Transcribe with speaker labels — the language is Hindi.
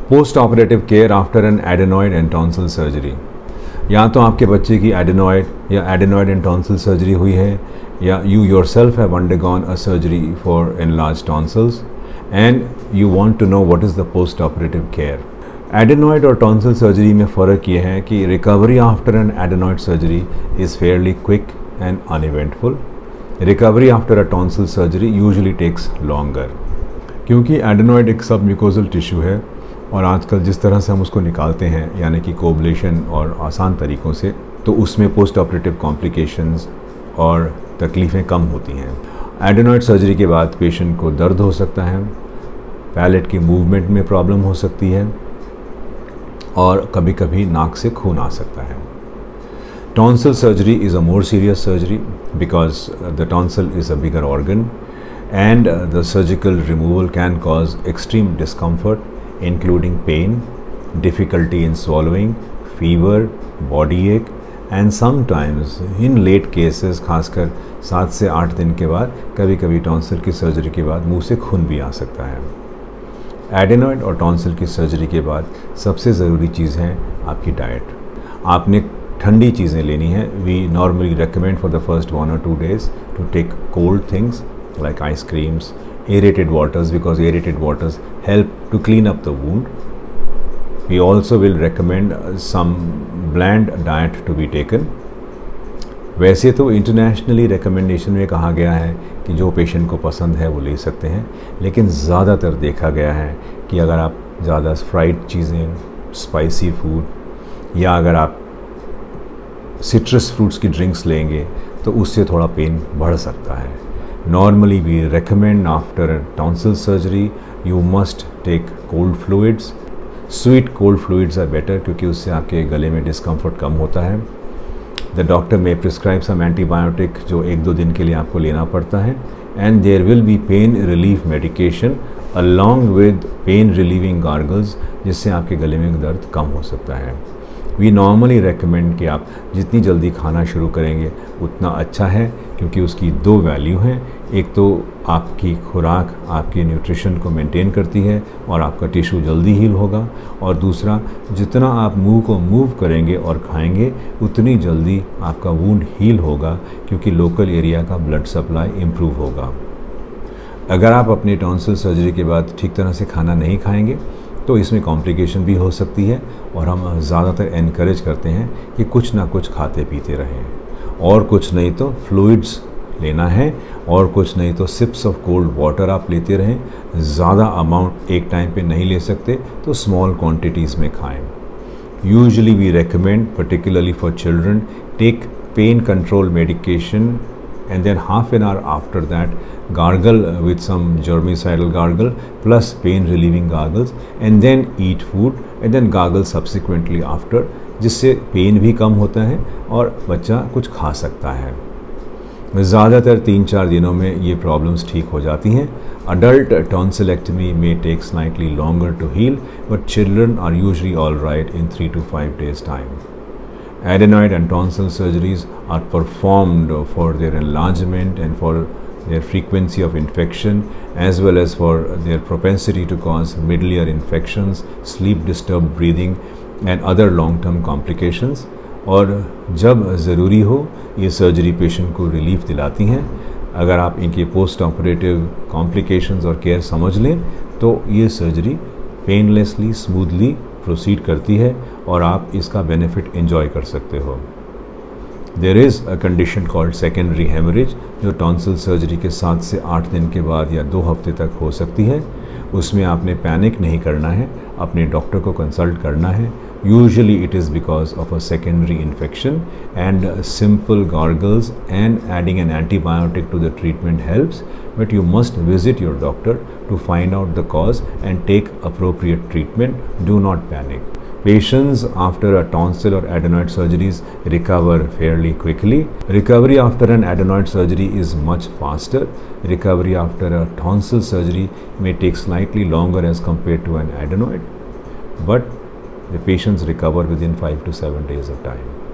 Speaker 1: Post operative care after an adenoid and tonsil surgery. या तो आपके बच्चे की एडेनॉइड या एडेनॉइड एंड टॉन्सिल सर्जरी हुई है, या you yourself have undergone a surgery for enlarge tonsils and you want to know what is the post operative care. Adenoid और टॉन्सिल सर्जरी में फ़र्क ये है कि recovery after an adenoid surgery is fairly quick and uneventful. Recovery after a tonsil surgery usually takes longer, क्योंकि एडेनॉइड एक सब म्यूकोजल टिश्यू है और आजकल जिस तरह से हम उसको निकालते हैं यानी कि कोबलेशन और आसान तरीक़ों से, तो उसमें पोस्ट ऑपरेटिव कॉम्प्लिकेशंस और तकलीफ़ें कम होती हैं। एडेनॉइड सर्जरी के बाद पेशेंट को दर्द हो सकता है, पैलेट की मूवमेंट में प्रॉब्लम हो सकती है और कभी कभी नाक से खून आ सकता है। Tonsil surgery is a more serious surgery because the tonsil is a bigger organ and the surgical removal can cause extreme discomfort including pain, difficulty in swallowing, fever, body ache and sometimes in late cases खासकर 7 से 8 दिन के बाद कभी कभी टॉन्सिल की सर्जरी के बाद मुंह से खून भी आ सकता है। एडेनॉइड और टॉन्सिल की सर्जरी के बाद सबसे ज़रूरी चीज़ है आपकी डाइट। आपने ठंडी चीज़ें लेनी है। We normally recommend for the first 1 or 2 days to take cold things like ice creams, aerated waters, because aerated waters help to clean up the wound. We also will recommend some bland diet to be taken. वैसे तो इंटरनेशनली रिकमेंडेशन में कहा गया है कि जो पेशेंट को पसंद है वो ले सकते हैं, लेकिन ज़्यादातर देखा गया है कि अगर आप ज़्यादा फ्राइड चीज़ें, स्पाइसी फूड या अगर आप सिट्रस फ्रूट्स की ड्रिंक्स लेंगे तो उससे थोड़ा पेन बढ़ सकता है। Normally we recommend after a tonsil surgery you must take cold fluids. Sweet cold fluids are better क्योंकि उससे आपके गले में डिस्कम्फर्ट कम होता है। The doctor may prescribe some antibiotic जो 1-2 दिन के लिए आपको लेना पड़ता है, and there will be pain relief medication along with pain relieving gargles जिससे आपके गले में दर्द कम हो सकता है। वी नॉर्मली रेकमेंड कि आप जितनी जल्दी खाना शुरू करेंगे उतना अच्छा है, क्योंकि उसकी 2 वैल्यू हैं। एक तो आपकी खुराक आपके न्यूट्रिशन को मेंटेन करती है और आपका टिश्यू जल्दी हील होगा, और दूसरा जितना आप मुंह को मूव करेंगे और खाएंगे उतनी जल्दी आपका वुंड हील होगा, क्योंकि लोकल एरिया का ब्लड सप्लाई इम्प्रूव होगा। अगर आप अपनी टॉन्सिल सर्जरी के बाद ठीक तरह से खाना नहीं खाएंगे तो इसमें कॉम्प्लिकेशन भी हो सकती है, और हम ज़्यादातर एनकरेज करते हैं कि कुछ ना कुछ खाते पीते रहें, और कुछ नहीं तो फ्लूइड्स लेना है, और कुछ नहीं तो सिप्स ऑफ कोल्ड वाटर आप लेते रहें। ज़्यादा अमाउंट एक टाइम पे नहीं ले सकते तो स्मॉल क्वांटिटीज़ में खाएं। Usually we recommend particularly for children take pain control medication and then half an hour after that gargle with some germicidal gargle plus pain relieving gargles, and then eat food and then gargle subsequently after, जिससे पेन भी कम होता है और बच्चा कुछ खा सकता है। ज़्यादातर 3-4 दिनों में ये प्रॉब्लम्स ठीक हो जाती हैं। Adult tonsillectomy may take slightly longer to heal, but children are usually all right in 3 to 5 days time. Adenoid and tonsil surgeries are performed for their enlargement and for their frequency of infection, as well as for their propensity to cause middle ear infections, sleep disturbed breathing and other long-term complications. और जब ज़रूरी हो ये सर्जरी पेशेंट को रिलीफ दिलाती हैं। अगर आप इनके पोस्ट ऑपरेटिव कॉम्प्लिकेशंस और केयर समझ लें तो ये सर्जरी पेनलेसली स्मूथली प्रोसीड करती है और आप इसका बेनिफिट एंजॉय कर सकते हो। There is a condition called secondary haemorrhage जो टॉन्सिल सर्जरी के 7 से 8 दिन के बाद या 2 हफ्ते तक हो सकती है। उसमें आपने पैनिक नहीं करना है, अपने डॉक्टर को कंसल्ट करना है। Usually it is because of a secondary infection and simple gargles and adding an antibiotic to the treatment helps, but you must visit your doctor to find out the cause and take appropriate treatment. Do not panic. Patients after a tonsil or adenoid surgeries recover fairly quickly. Recovery after an adenoid surgery is much faster. Recovery after a tonsil surgery may take slightly longer as compared to an adenoid, but the patients recover within 5 to 7 days of time.